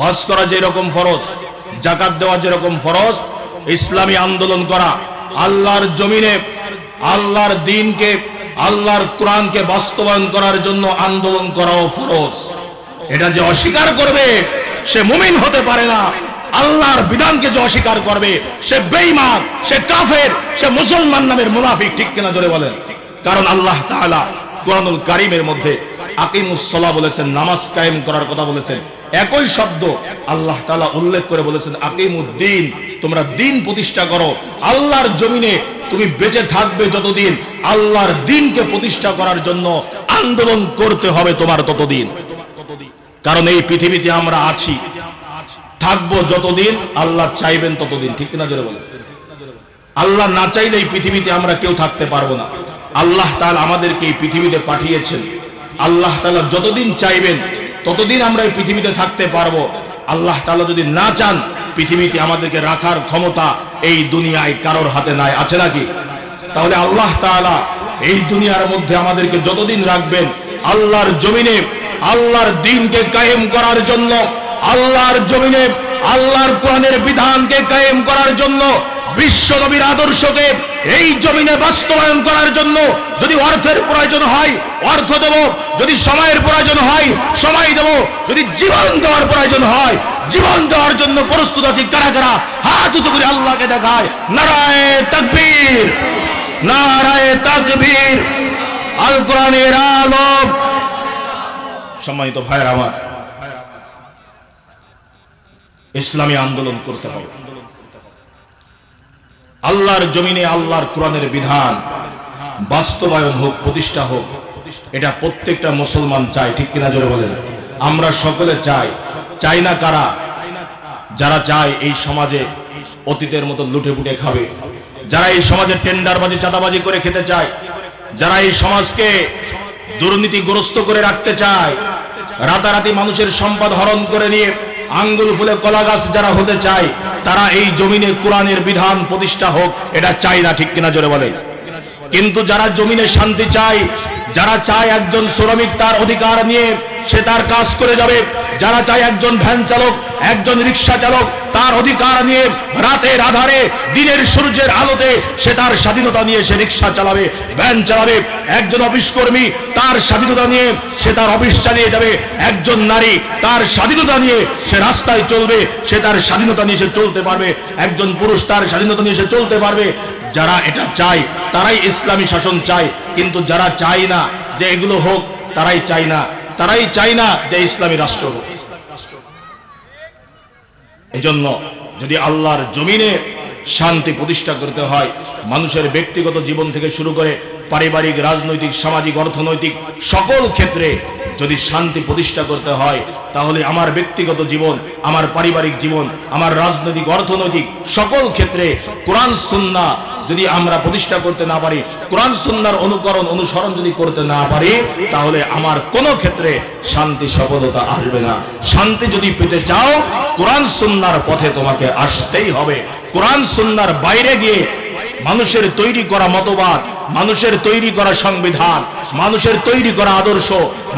হজ করা যেরকম ফরজ, যাকাত দেওয়া যেরকম ফরজ, ইসলামী আন্দোলন করা, আল্লাহর জমিনে আল্লাহর দ্বীনকে, আল্লাহর কোরআনকে বাস্তবায়ন করার জন্য আন্দোলন করাও ফরজ। এটা যে অস্বীকার করবে সে মুমিন হতে পারে না। আল্লাহর বিধানকে যে অস্বীকার করবে সে বেঈমান, সে কাফের, সে মুসলমান নামের মুনাফিক। ঠিক কিনা জোরে বলেন? কারণ আল্লাহ তাআলা কোরআনুল কারীমের মধ্যে আকিমুস সালাহ বলেছেন, নামাজ কায়েম করার কথা বলেছেন। একই শব্দ আল্লাহ তাআলা উল্লেখ করে বলেছেন আকিমুদ্দিন, তোমরা দিন প্রতিষ্ঠা করো। আল্লাহর জমিনে তুমি বেঁচে থাকবে যতদিন, আল্লাহর দ্বীনকে প্রতিষ্ঠা করার জন্য আন্দোলন করতে হবে তোমার ততদিন। কারণ এই পৃথিবীতে আমরা আছি, থাকবো যতদিন আল্লাহ চাইবেন ততদিন। ঠিক কিনা জোরে বলেন? আল্লাহ না চাইলে এই পৃথিবীতে আমরা কেউ থাকতে পারবো না। আল্লাহ তাআলা আমাদেরকে এই পৃথিবীতে পাঠিয়েছেন। আল্লাহ তাআলা যতদিন চাইবেন ততদিন আমরা এই পৃথিবীতে থাকতে পারবো। আল্লাহ তাআলা যদি না চান, পৃথিবীতে আমাদেরকে রাখার ক্ষমতা এই দুনিয়ায় কারোর হাতে নাই। আছে নাকি? তাহলে আল্লাহ তাআলা এই দুনিয়ার মধ্যে আমাদেরকে যতদিন রাখবেন, আল্লাহর জমিনে আল্লাহর দ্বীনকে কায়েম করার জন্য, আল্লাহর জমিনে আল্লাহর কোরআনের বিধানকে কায়েম করার জন্য, বিশ্ব নবীর আদর্শকে এই জমিনে বাস্তবায়ন করার জন্য যদি অর্থের প্রয়োজন হয় অর্থ দেব, যদি সময়ের প্রয়োজন হয় সময় দেব, যদি জীবন দেওয়ার প্রয়োজন হয় জীবন দেওয়ার জন্য প্রস্তুত আছি। কারা কারা হাত উঁচু করে আল্লাহকে দেখায়? নারায়ে তাকবীর, নারায়ে তাকবীর। আল কোরআনের আলো। সম্মানিত ভাইয়েরা আমার, ইসলামী আন্দোলন করতে হবে। আল্লাহর জমিনে আল্লাহর কোরআনের বিধান বাস্তবায়ন হোক, প্রতিষ্ঠা হোক, এটা প্রত্যেকটা মুসলমান চায়। ঠিক কিনা জোরে বলেন? আমরা সকলে চাই। চাই না কারা? যারা চায় এই সমাজে অতীতের মতো লুটে পুটে খাবে, যারা এই সমাজে টেন্ডারবাজি, চাঁদাবাজি করে খেতে চায়, যারা এই সমাজকে দুর্নীতিগ্রস্ত করে রাখতে চায়, রাতারাতি মানুষের সম্পদ হরণ করে নিয়ে আঙ্গুল ফুলে কলা গাছ যারা হতে চায়, তারা এই জমিনে কোরআনের বিধান প্রতিষ্ঠা হোক, এটা চাই না। ঠিক কিনা জোরে বলে? কিন্তু যারা জমিনে শান্তি চায়, যারা চায় একজন শ্রমিক তার অধিকার নিয়ে সে তার কাজ করে যাবে, যারা চায় একজন ভ্যান চালক, একজন রিক্সা চালক তার অধিকার নিয়ে রাতের আধারে দিনের সূর্যের আলোতে সে তার স্বাধীনতা নিয়ে সে রিক্সা চালাবে, ভ্যান চালাবে, একজন অফিস কর্মী তার স্বাধীনতা নিয়ে সে তার অফিস চালিয়ে যাবে, একজন নারী তার স্বাধীনতা নিয়ে সে রাস্তায় চলবে, সে তার স্বাধীনতা নিয়ে সে চলতে পারবে, একজন পুরুষ তার স্বাধীনতা নিয়ে সে চলতে পারবে। যারা এটা চায় তারাই ইসলামী শাসন চায়। কিন্তু যারা চায় না যে এগুলো হোক, তারাই চায় না, তারাই চায় না যে ইসলামী রাষ্ট্র হোক। এজন্য যদি আল্লাহর জমিনে শান্তি প্রতিষ্ঠা করতে হয়, মানুষের ব্যক্তিগত জীবন থেকে শুরু করে পারিবারিক, রাজনৈতিক, সামাজিক, অর্থনৈতিক সকল ক্ষেত্রে যদি শান্তি প্রতিষ্ঠা করতে হয়, তাহলে আমার ব্যক্তিগত জীবন, আমার পারিবারিক জীবন, আমার রাজনৈতিক, অর্থনৈতিক সকল ক্ষেত্রে কোরআন সুন্নাহ যদি আমরা প্রতিষ্ঠা করতে না পারি, কোরআন সুন্নাহর অনুকরণ, অনুসরণ যদি করতে না পারি, তাহলে আমার কোনো ক্ষেত্রে শান্তি, সফলতা আসবে না। শান্তি যদি পেতে চাও, কোরআন সুন্নাহর পথে তোমাকে আসতেই হবে। কোরআন সুন্নাহর বাইরে গিয়ে মানুষের তৈরি করা মতবাদ, মানুষের তৈরি করা সংবিধান, মানুষের তৈরি করা আদর্শ,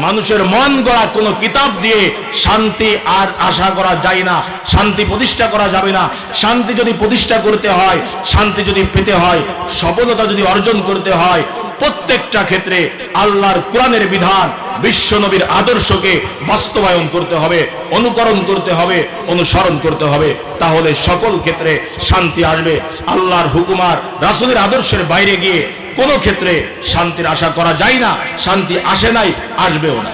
মানুষের মন গড়া কোনো কিতাব দিয়ে শান্তি আর আশা করা যায় না, শান্তি প্রতিষ্ঠা করা যাবে না। শান্তি যদি প্রতিষ্ঠা করতে হয়, শান্তি যদি পেতে হয়, সফলতা যদি অর্জন করতে হয়, প্রত্যেকটা ক্ষেত্রে আল্লাহর কোরআনের বিধান, বিশ্ব নবীর আদর্শকে বাস্তবায়ন করতে হবে, অনুকরণ করতে হবে, অনুসরণ করতে হবে। তাহলে সকল ক্ষেত্রে শান্তি আসবে। আল্লাহর হুকুম আর রাসূলের আদর্শের বাইরে গিয়ে কোন ক্ষেত্রে শান্তির আশা করা যায় না, শান্তি আসে নাই, আসবেও না।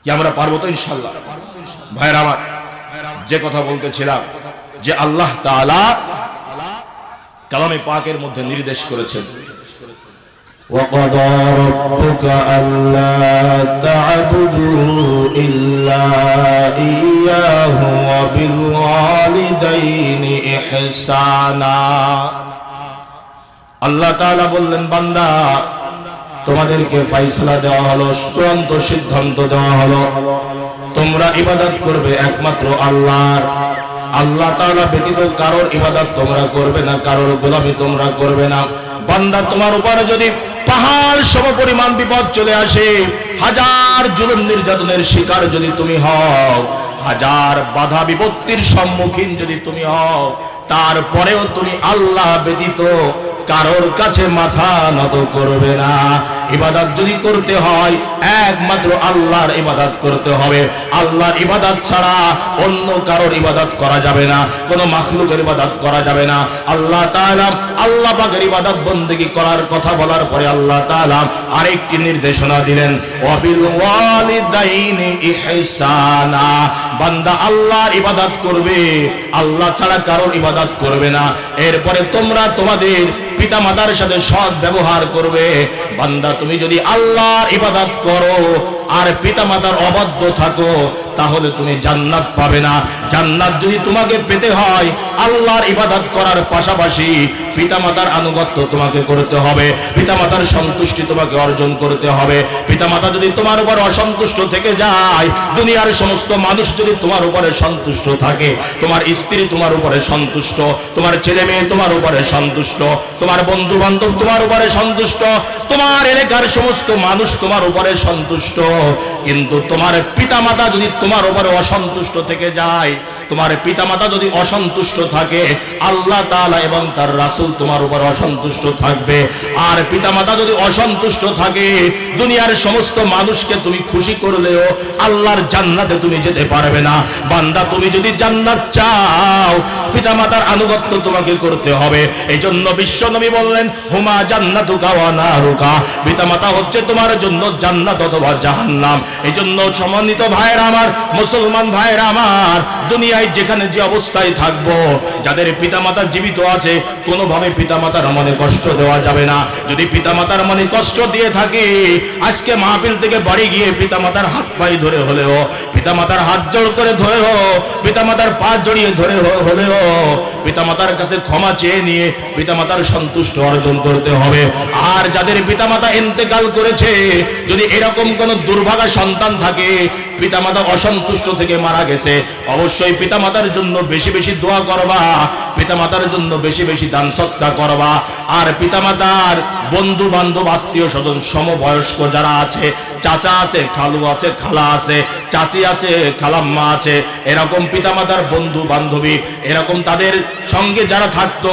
কি আমরা পারবো তো ইনশাআল্লাহ? ভাইরা আমার, যে কথা বলতেছিলাম যে আল্লাহ তাআলা কালামে পাকের মধ্যে নির্দেশ করেছেন, وَقَضَى رَبُّكَ أَلَّا تَعْبُدُوا إِلَّا إِيَّاهُ وَبِالْوَالِدَيْنِ إِحْسَانًا। আল্লাহ তাআলা বললেন, বান্দা তোমাদেরকে ফয়সালা দেওয়া হলো, চূড়ান্ত সিদ্ধান্ত দেওয়া হলো, তোমরা ইবাদত করবে একমাত্র আল্লাহর। আল্লাহ তাআলা ব্যতীত কারোর ইবাদত তোমরা করবে না, কারোর গোলামি তোমরা করবে না। বান্দা, তোমার উপরে যদি পাহাড় সমপরিমাণ বিপদ চলে আসে, হাজার জুলুম নির্যাতনের শিকার যদি তুমি হও, হাজার বাধা বিপত্তির সম্মুখীন যদি তুমি হও, তারপরেও তুমি আল্লাহ ব্যতীত কারোর কাছে মাথা নত করবে না। ইবাদত যদি করতে হয় একমাত্র আল্লাহর ইবাদত করতে হবে। আল্লাহর ইবাদত ছাড়া অন্য কারোর ইবাদত করা যাবে না, কোনো মাখলুকের ইবাদত করা যাবে না। আল্লাহ তাআলা, আল্লাহ পাকের ইবাদত বন্দেগী করার কথা বলার পরে আল্লাহ তাআলা আরেকটি নির্দেশনা দিলেন, ওয়াবিল ওয়ালিদাইনি ইহসানা। বান্দা আল্লাহর ইবাদত করবে, আল্লাহ ছাড়া কারোর ইবাদত করবে না। এরপরে তোমরা তোমাদের পিতামাতার সাথে সৎ ব্যবহার করবে। বান্দা, তুমি যদি আল্লাহর ইবাদত করো আর পিতামাতার অবাধ্য থাকো, তাহলে তুমি জান্নাত পাবে না। জান্নাত যদি তোমাকে পেতে হয়, আল্লাহর ইবাদত করার পাশাপাশি পিতামাতার আনুগত্য তোমাকে করতে হবে, পিতামাতার সন্তুষ্টি তোমাকে অর্জন করতে হবে। পিতামাতা যদি তোমার উপর অসন্তুষ্ট থেকে যায়, দুনিয়ার সমস্ত মানুষ যদি তোমার উপরে সন্তুষ্ট থাকে, তোমার স্ত্রী তোমার উপরে সন্তুষ্ট, তোমার ছেলে মেয়ে তোমার উপরে সন্তুষ্ট, তোমার বন্ধু বান্ধব তোমার উপরে সন্তুষ্ট, তোমার এলাকার সমস্ত মানুষ তোমার উপরে সন্তুষ্ট, কিন্তু তোমার পিতামাতা যদি তোমার উপরে অসন্তুষ্ট থেকে যায়, তোমার পিতামাতা যদি অসন্তুষ্ট থাকে, আল্লাহ তাআলা এবং তার রাসূল তোমার উপর অসন্তুষ্ট থাকবে। আর পিতামাতা যদি অসন্তুষ্ট থাকে, দুনিয়ার সমস্ত মানুষকে তুমি খুশি করলেও আল্লাহর জান্নাতে তুমি যেতে পারবে না। বান্দা, তুমি যদি জান্নাত চাও, পিতামাতার আনুগত্য তোমাকে করতে হবে। এই জন্য বিশ্ব নবী বললেন, হুমা জান্নাতুকা ওয়া নারুকা। পিতামাতা হচ্ছে তোমার জন্য জান্নাত অথবা জাহান্নাম। এই জন্য সম্মানিত ভাইরা আমার, মুসলমান ভাইরা আমার, দুনিয়ায় যেখানে যে অবস্থায় থাকবো, যাদের পিতামাতা জীবিত আছে, কোনোভাবে পিতামাতার মনে কষ্ট দেওয়া যাবে না। যদি পিতামাতার মনে কষ্ট দিয়ে থাকে, আজকে মাহফিল থেকে বাড়ি গিয়ে পিতামাতার হাত পায়ে ধরে হলেও, পিতামাতার হাত জোড় করে ধরেও, পিতামাতার পা জড়িয়ে ধরে হলেও পিতামাতার কাছে ক্ষমা চেয়ে নিয়ে পিতামাতার সন্তুষ্ট অর্জন করতে হবে। আর যাদের পিতামাতা ইন্তেকাল করেছে, যদি এরকম কোন দুর্ভাগা সন্তান থাকে, পিতামাতা অসন্তুষ্ট থেকে মারা গেছে, অবশ্যই পিতামাতার জন্য বেশি বেশি দোয়া করবা, পিতামাতার জন্য বেশি বেশি দান সৎকার করবা। আর পিতামাতার বন্ধু বান্ধব আত্মীয় স্বজন সমবয়স্ক যারা আছে, চাচা আছে, খালু আছে, খালা আছে, চাচি আছে, খালাম্মা আছে, এরকম পিতামাতার বন্ধু বান্ধবী, এরকম তাদের সঙ্গে যারা থাকতো,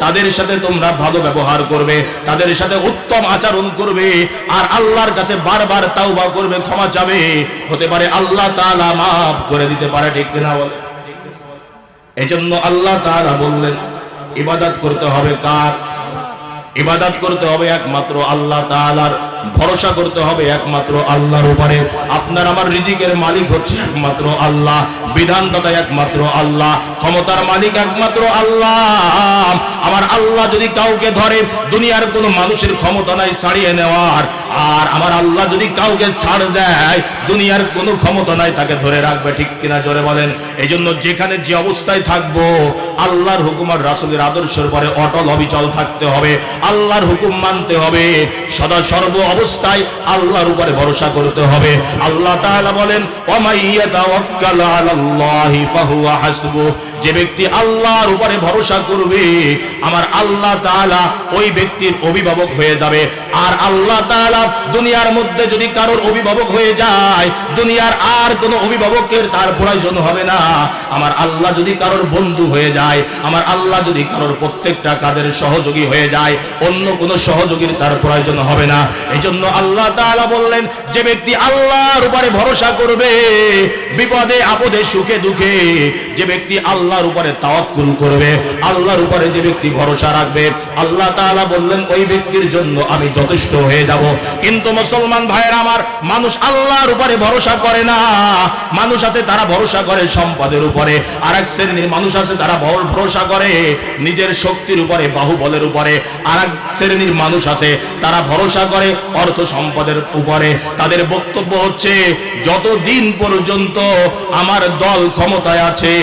তাদের সাথে তোমরা ভালো ব্যবহার করবে, তাদের সাথে উত্তম আচরণ করবে, আর আল্লাহর কাছে বারবার তাওবা করবে, ক্ষমা চাবে। হতে পারে আল্লাহ তাআলা মাফ করে দিতে পারে, ঠিক কিনা বলে? এজন্য আল্লাহ তাআলা বললেন, ইবাদত করতে হবে কার? ইবাদত করতে হবে একমাত্র আল্লাহ তাআলার, ভরসা করতে হবে একমাত্র আল্লাহর উপরে। আপনার আমার রিজিকের মালিক হচ্ছে একমাত্র আল্লাহ, বিধানদাতা একমাত্র আল্লাহ, ক্ষমতার মালিক একমাত্র আল্লাহ। আমার আল্লাহ যদি কাউকে ধরে, দুনিয়ার কোনো মানুষের ক্ষমতা নাই ছাড়িয়ে নেওয়ার। আর আমার আল্লাহ যদি কাউকে ছাড় দেয়, দুনিয়ার কোনো ক্ষমতা নাই তাকে ধরে রাখবে, ঠিক কিনা জোরে বলেন? এই জন্য যেখানে যে অবস্থায় থাকবো, আল্লাহর হুকুম আর রাসূলের আদর্শের পরে অটল অবিচল থাকতে হবে, আল্লাহর হুকুম মানতে হবে, সদা সর্ব অবস্থায় আল্লাহর উপরে ভরসা করতে হবে। আল্লাহ তাআলা বলেন, ওয়া মাইয়াতাওয়াক্কাল আলাল্লাহি ফাহুয়া হাসবুহ। যে ব্যক্তি আল্লাহর উপরে ভরসা করবে আমার আল্লাহ তাআলা ওই ব্যক্তির অভিভাবক হয়ে যাবে। আর আল্লাহ তাআলা দুনিয়ার মধ্যে যদি কারোর অভিভাবক হয়ে যায়, দুনিয়ার আর কোনো অভিভাবকের তার প্রয়োজন হবে না। আমার আল্লাহ যদি কারোর বন্ধু হয়ে যায়, আমার আল্লাহ যদি কারোর প্রত্যেকটা কাজের সহযোগী হয়ে যায়, অন্য কোনো সহযোগীর তার প্রয়োজন হবে না। এজন্য আল্লাহ তাআলা বললেন, যে ব্যক্তি আল্লাহর উপরে ভরসা করবে বিপদে আপদে সুখে দুঃখে, যে ব্যক্তি আল্লাহর উপরে তাওয়াক্কুল করবে, আল্লাহর উপরে যে ব্যক্তি ভরসা রাখবে, আল্লাহ তাআলা বললেন ওই ব্যক্তির জন্য আমি যথেষ্ট হয়ে যাব। কিন্তু মুসলমান ভাইয়েরা আমার, মানুষ আল্লাহর উপরে ভরসা করে না। মানুষ আছে তারা ভরসা করে সম্পদের উপরে, আর এক শ্রেণীর মানুষ আছে তারা ভরসা করে নিজের শক্তির উপরে, বাহুবলের উপরে। আর এক শ্রেণীর মানুষ আছে তারা ভরসা করে অর্থ সম্পদের উপরে। তাদের বক্তব্য হচ্ছে যতদিন পর্যন্ত আমার দল ক্ষমতায় আছে,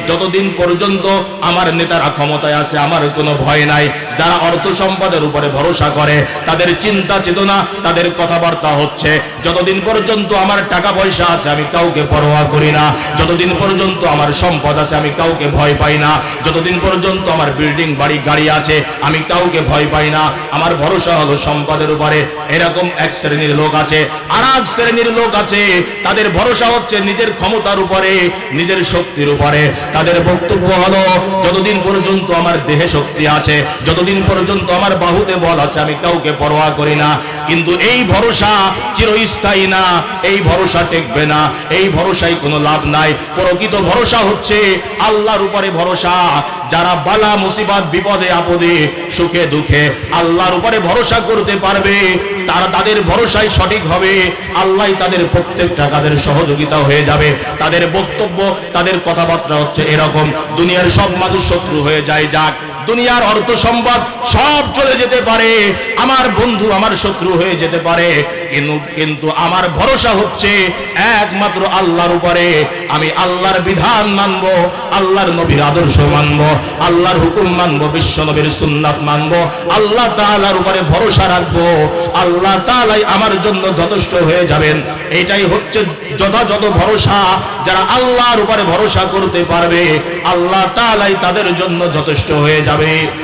যতদিন পর্যন্ত আমার নেতারা ক্ষমতায় আছে, আমার কোনো ভয় নাই। যারা অর্থ সম্পদের উপরে ভরসা করে তাদের চিন্তা চেতনা, তাদের কথাবার্তা হচ্ছে যতদিন পর্যন্ত আমার টাকা পয়সা আছে আমি কাউকে পরোয়া করি না, যতদিন পর্যন্ত আমার সম্পদ আছে আমি কাউকে ভয় পাই না, যতদিন পর্যন্ত আমার বিল্ডিং বাড়ি গাড়ি আছে আমি কাউকে ভয় পাই না, আমার ভরসা হলো সম্পদের উপরে। এরকম এক শ্রেণীর লোক আছে। আর এক শ্রেণীর লোক আছে তাদের ভরসা হচ্ছে নিজের ক্ষমতার উপরে, নিজের শক্তির উপরে। তাদের বক্তব্য হলো যতদিন পর্যন্ত আমার দেহে শক্তি আছে, যতদিন পর্যন্ত আমার বাহুতে বল আছে আমি কাউকে পরোয়া করি না। কিন্তু এই ভরসা চিরস্থায়ী না, এই ভরসা টেকবে না, এই ভরসায় কোনো লাভ নাই। প্রকৃত ভরসা হচ্ছে আল্লাহর উপরে ভরসা। যারা বালা মুসিবত বিপদে আপদে সুখে দুঃখে আল্লাহর উপরে ভরসা করতে পারবে, তারা তাদের ভরসাই সঠিক হবে। আল্লাহ তাদের প্রত্যেকটা কাজের সহযোগিতা হয়ে যাবে। তাদের বক্তব্য, তাদের কথাবার্তা হচ্ছে এরকম, দুনিয়ার সব মানুষ শত্রু হয়ে যায়, যাক দুনিয়ার অর্থ সম্পদ সব চলে যেতে পারে, আমার বন্ধু আমার শত্রু হয়ে যেতে পারে, কিন্তু আমার ভরসা হচ্ছে একমাত্র আল্লাহর উপরে। আমি আল্লাহর বিধান মানব, আল্লাহর নবীর আদর্শ মানব, আল্লাহর হুকুম মানব, বিশ্ব নবীর সুন্নাত মানব, আল্লাহ তাআলার উপরে ভরসা রাখবো। আল্লাহ তাআলাই আমার জন্য যথেষ্ট হয়ে যাবেন। এটাই হচ্ছে যথাযথ ভরসা। যারা আল্লাহর উপরে ভরসা করতে পারবে আল্লাহ তাআলাই তাদের জন্য যথেষ্ট হয়ে যাবে।